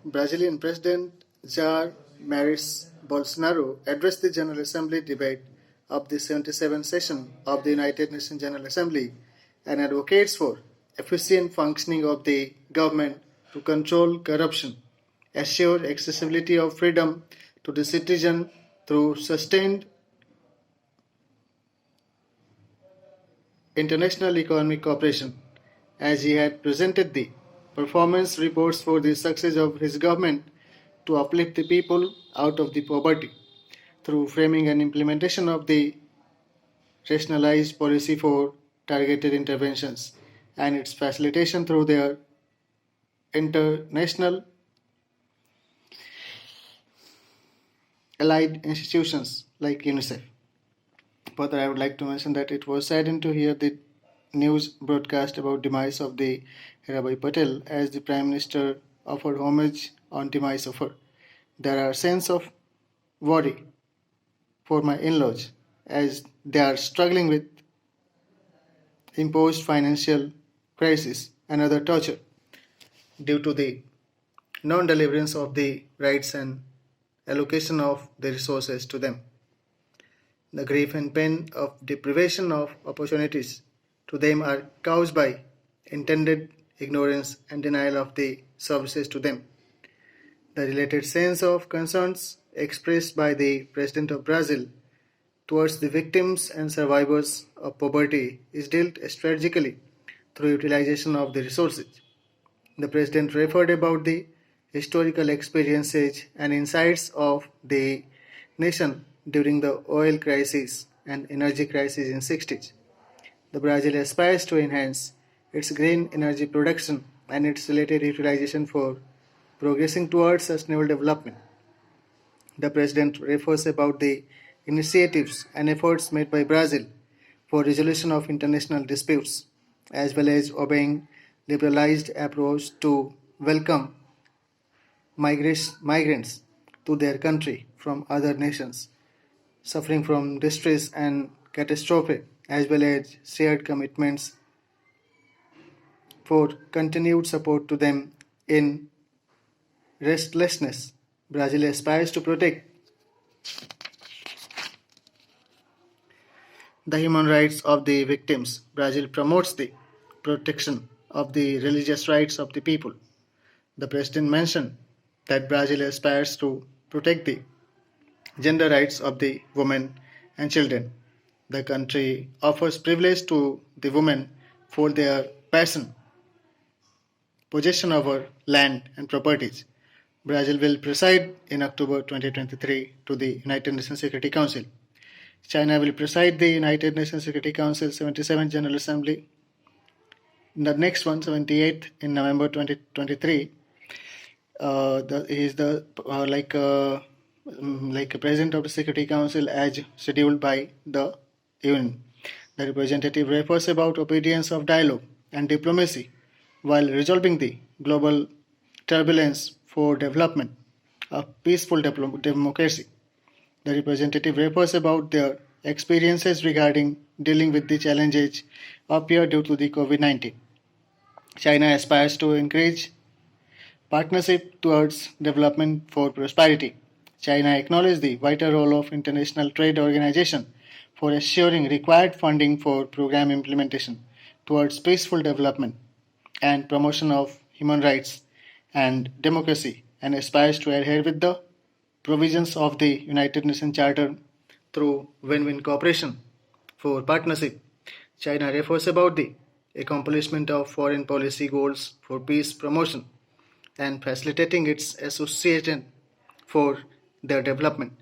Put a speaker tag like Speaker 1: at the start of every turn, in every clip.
Speaker 1: Brazilian President Jair Bolsonaro addressed the General Assembly debate of the 77th session of the United Nations General Assembly and advocates for efficient functioning of the government to control corruption, assure accessibility of freedom to the citizen through sustained international economic cooperation, as he had presented the performance reports for the success of his government to uplift the people out of the poverty through framing and implementation of the rationalized policy for targeted interventions and its facilitation through their international allied institutions like UNICEF. Further, I would like to mention that it was saddened to hear the news broadcast about demise of the Hirabai Patel as the Prime Minister offered homage on demise of her. There are sense of worry for my in-laws as they are struggling with imposed financial crisis and other torture due to the non-deliverance of the rights and allocation of the resources to them. The grief and pain of deprivation of opportunities to them are caused by intended ignorance and denial of the services to them. The related sense of concerns expressed by the President of Brazil towards the victims and survivors of poverty is dealt strategically through utilization of the resources. The President referred about the historical experiences and insights of the nation during the oil crisis and energy crisis in 60s. The Brazil aspires to enhance its green energy production and its related utilization for progressing towards sustainable development. The President refers about the initiatives and efforts made by Brazil for resolution of international disputes, as well as obeying liberalized approach to welcome migrants to their country from other nations suffering from distress and catastrophe, as well as shared commitments for continued support to them in restlessness. Brazil aspires to protect the human rights of the victims. Brazil promotes the protection of the religious rights of the people. The President mentioned that Brazil aspires to protect the gender rights of the women and children. The country offers privilege to the women for their passion, possession over land and properties. Brazil will preside in October 2023 to the United Nations Security Council. China will preside the United Nations Security Council 77th General Assembly. The next one, 78th in November 2023. He is the president of the Security Council as scheduled by the UN. The representative refers about obedience of dialogue and diplomacy while resolving the global turbulence for development of peaceful democracy. The representative refers about their experiences regarding dealing with the challenges appear due to the COVID-19. China aspires to encourage partnership towards development for prosperity. China acknowledges the vital role of International Trade Organization for assuring required funding for program implementation towards peaceful development and promotion of human rights and democracy, and aspires to adhere with the provisions of the United Nations Charter through win-win cooperation for partnership. China refers about the accomplishment of foreign policy goals for peace promotion and facilitating its association for their development.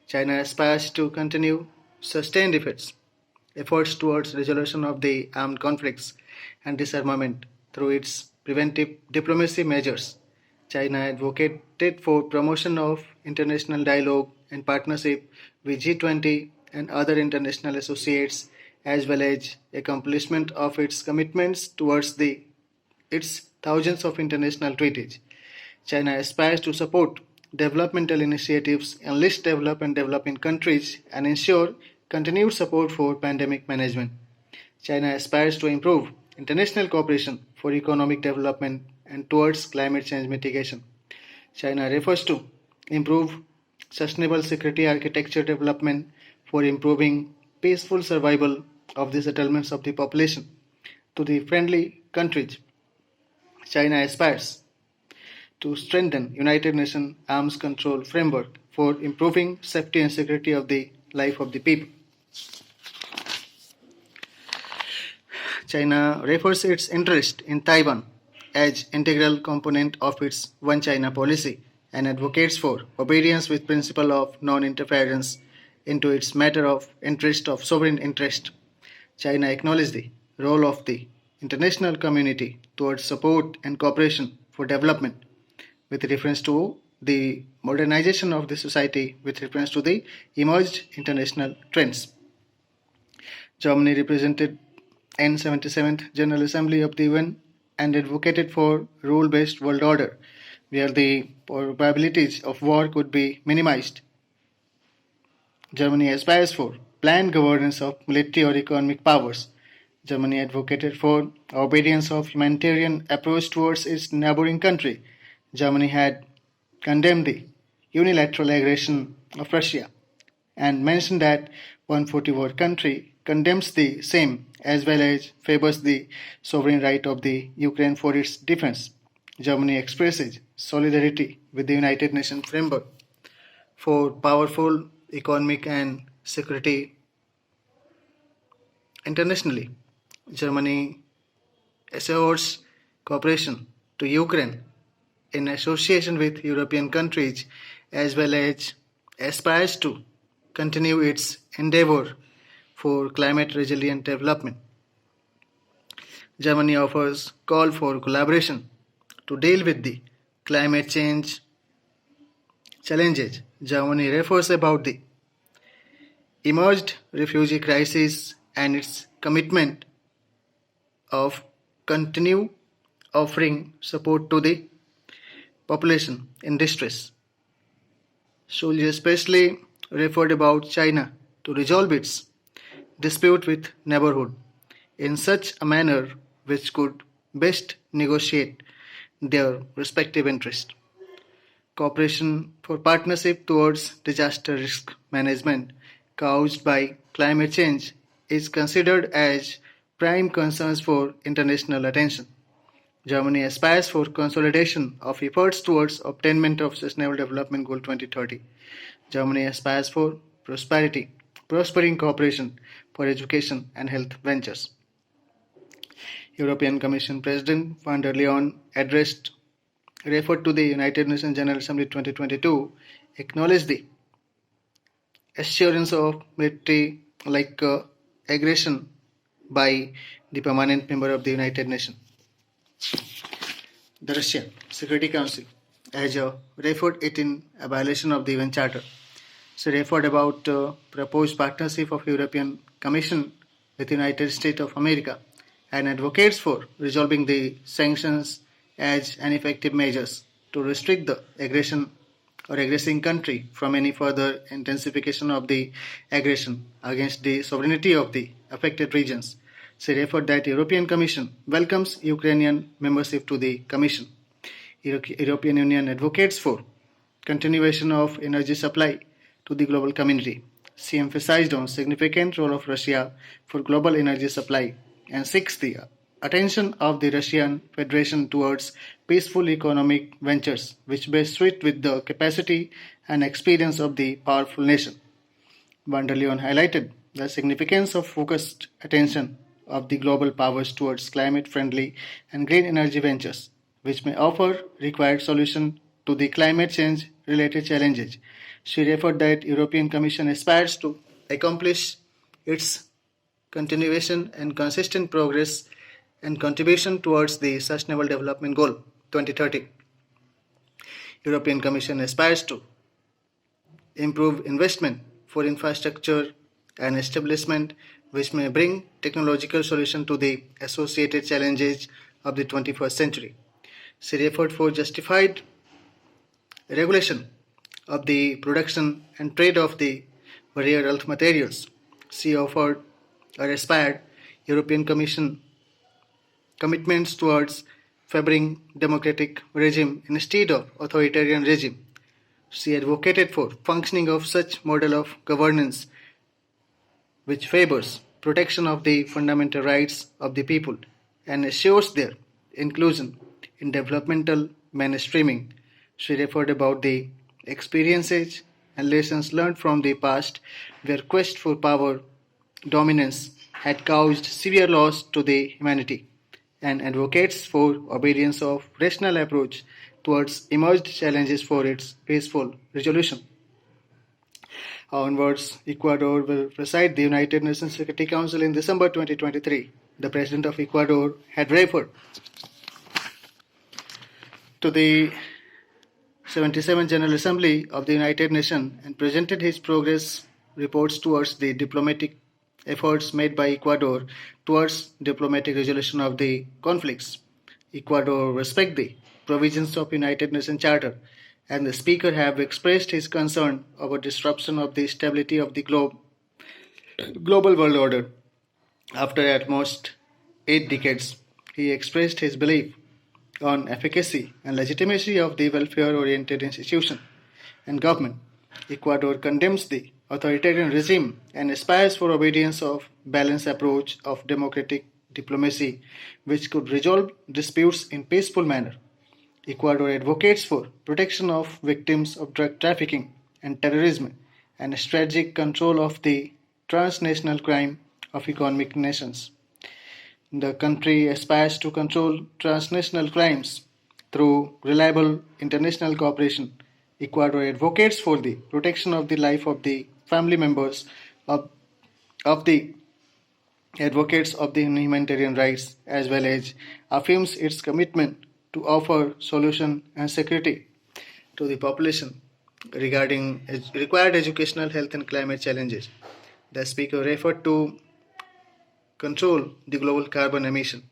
Speaker 1: China aspires to continue sustained efforts towards resolution of the armed conflicts and disarmament through its preventive diplomacy measures. China advocated for promotion of international dialogue and partnership with G20 and other international associates, as well as accomplishment of its commitments towards its thousands of international treaties. China aspires to support developmental initiatives in least developed and developing countries and ensure continued support for pandemic management. China aspires to improve international cooperation for economic development and towards climate change mitigation. China refers to improve sustainable security architecture development for improving peaceful survival of the settlements of the population. To the friendly countries, China aspires to strengthen United Nations arms control framework for improving safety and security of the life of the people. China refers its interest in Taiwan as integral component of its One China policy and advocates for obedience with principle of non-interference into its matter of interest of sovereign interest. China acknowledges the role of the international community towards support and cooperation for development with reference to the modernization of the society with reference to the emerged international trends. Germany represented in 77th General Assembly of the UN and advocated for rule-based world order where the probabilities of war could be minimized. Germany aspires for planned governance of military or economic powers. Germany advocated for obedience of humanitarian approach towards its neighboring country. Germany had condemned the unilateral aggression of Russia and mentioned that 144 country condemns the same as well as favors the sovereign right of the Ukraine for its defense. Germany expresses solidarity with the United Nations framework for powerful economic and security internationally. Germany assures cooperation to Ukraine in association with European countries as well as aspires to continue its endeavor for climate resilient development. Germany offers call for collaboration to deal with the climate change challenges. Germany refers about the emerged refugee crisis and its commitment of continue offering support to the population in distress. Schulze especially referred about China to resolve its dispute with neighborhood in such a manner which could best negotiate their respective interests. Cooperation for partnership towards disaster risk management caused by climate change is considered as prime concerns for international attention. Germany aspires for consolidation of efforts towards obtainment of Sustainable Development Goal 2030. Germany aspires for prospering cooperation for education and health ventures. European Commission President van der Leyen referred to the United Nations General Assembly 2022, acknowledged the assurance of military aggression by the permanent member of the United Nations. The Russia Security Council has referred it in a violation of the UN Charter. She referred about proposed partnership of European Commission with the United States of America and advocates for resolving the sanctions as ineffective measures to restrict the aggression or aggressing country from any further intensification of the aggression against the sovereignty of the affected regions. She referred that European Commission welcomes Ukrainian membership to the Commission. European Union advocates for continuation of energy supply to the global community. She emphasized on significant role of Russia for global energy supply and seeks the attention of the Russian Federation towards peaceful economic ventures which best suit with the capacity and experience of the powerful nation. Van der Leyen highlighted the significance of focused attention of the global powers towards climate-friendly and green energy ventures, which may offer required solution to the climate change-related challenges. She referred that European Commission aspires to accomplish its continuation and consistent progress and contribution towards the Sustainable Development Goal 2030. European Commission aspires to improve investment for infrastructure and establishment which may bring technological solution to the associated challenges of the 21st century. She referred for justified regulation of the production and trade of the rare earth materials. She offered or aspired European Commission commitments towards favoring democratic regime instead of authoritarian regime. She advocated for functioning of such model of governance which favors protection of the fundamental rights of the people and assures their inclusion in developmental mainstreaming. She referred about the experiences and lessons learned from the past where quest for power dominance had caused severe loss to the humanity and advocates for obedience of rational approach towards emerged challenges for its peaceful resolution. Onwards, Ecuador will preside the United Nations Security Council in December 2023. The President of Ecuador had referred to the 77th General Assembly of the United Nations and presented his progress reports towards the diplomatic efforts made by Ecuador towards diplomatic resolution of the conflicts. Ecuador respect the provisions of United Nations Charter and the speaker have expressed his concern over disruption of the stability of the global world order. After at most 8 decades, he expressed his belief on efficacy and legitimacy of the welfare-oriented institution and government. Ecuador condemns the authoritarian regime and aspires for obedience of balanced approach of democratic diplomacy which could resolve disputes in peaceful manner. Ecuador advocates for protection of victims of drug trafficking and terrorism and strategic control of the transnational crime of economic nations. The country aspires to control transnational crimes through reliable international cooperation. Ecuador advocates for the protection of the life of the family members of, of the advocates of the humanitarian rights as well as affirms its commitment to offer solution and security to the population regarding required educational health and climate challenges. The speaker referred to control the global carbon emission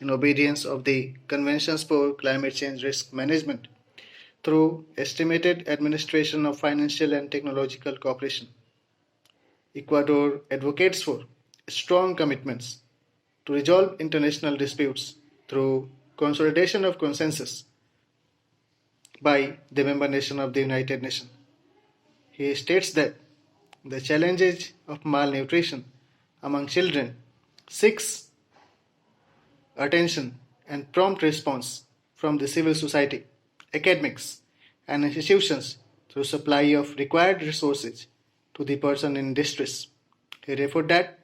Speaker 1: in obedience of the conventions for climate change risk management through estimated administration of financial and technological cooperation. Ecuador advocates for strong commitments to resolve international disputes through consolidation of consensus by the member nation of the United Nations. He states that the challenges of malnutrition among children seeks attention and prompt response from the civil society, academics, and institutions through supply of required resources to the person in distress. He referred that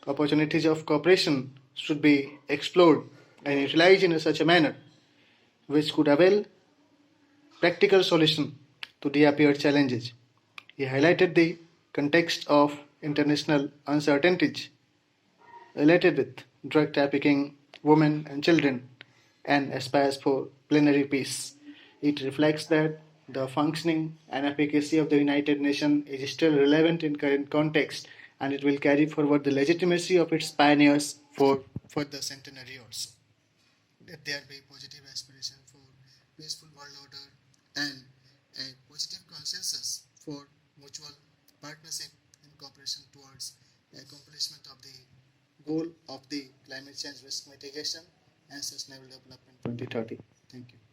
Speaker 1: opportunities of cooperation should be explored and utilized in such a manner which could avail practical solution to the appeared challenges. He highlighted the context of international uncertainties related with drug trafficking, women and children, and aspires for plenary peace. It reflects that the functioning and efficacy of the United Nations is still relevant in current context and it will carry forward the legitimacy of its pioneers for further centenary also. Let there be positive aspiration for peaceful world order and a positive consensus for mutual partnership and cooperation towards the accomplishment of the goal of the climate change risk mitigation and sustainable development 2030. Thank you.